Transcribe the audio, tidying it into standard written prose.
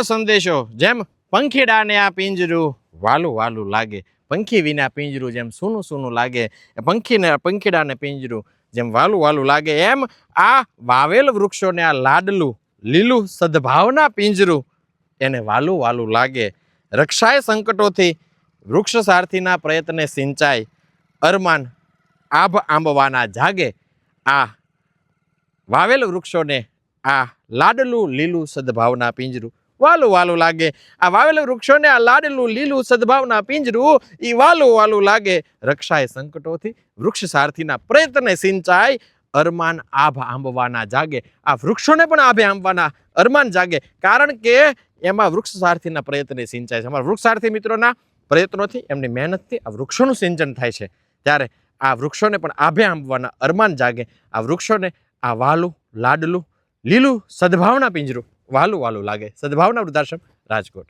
સંદેશો જેમ પંખીડાને આ પિંજરું વાલું વાલું લાગે, પંખી વિના પિંજરું જેમ સૂનું સૂનું લાગે, પંખીડાને પિંજરું જેમ વાલું વાલું લાગે, એમ આ વાવેલ વૃક્ષોને આ લાડલું લીલું સદભાવના પિંજરું એને વાલું વાલું લાગે. રક્ષાય સંકટોથી વૃક્ષ સારથીના પ્રયત્ને સિંચાય, અરમાન આભ આંબવાના જાગે. આ વાવેલ વૃક્ષોને આ લાડલું લીલું સદભાવના પિંજરું વાલું વાલું લાગે. આ વાવેલ વૃક્ષોને આ લાડલું લીલું સદભાવના પિંજરું ઈ વાલું વાલું લાગે. રક્ષાય સંકટોથી વૃક્ષ સારથીના પ્રયત્ને સિંચાય, અરમાન આભ આંબવાના જાગે. આ વૃક્ષોને પણ આભે આંબવાના અરમાન જાગે, કારણ કે એમાં વૃક્ષ સારથીના પ્રયત્ને સિંચાય છે. અમારા વૃક્ષ સારથી મિત્રોના પ્રયત્નોથી, એમની મહેનતથી આ વૃક્ષોનું સિંચન થાય છે. ત્યારે આ વૃક્ષોને પણ આભે આંબવાના અરમાન જાગે. આ વૃક્ષોને આ વાલું લાડલું લીલું સદભાવના પિંજરું વાલું વાલું લાગે. સદભાવના વૃદ્ધાશ્રમ, રાજકોટ.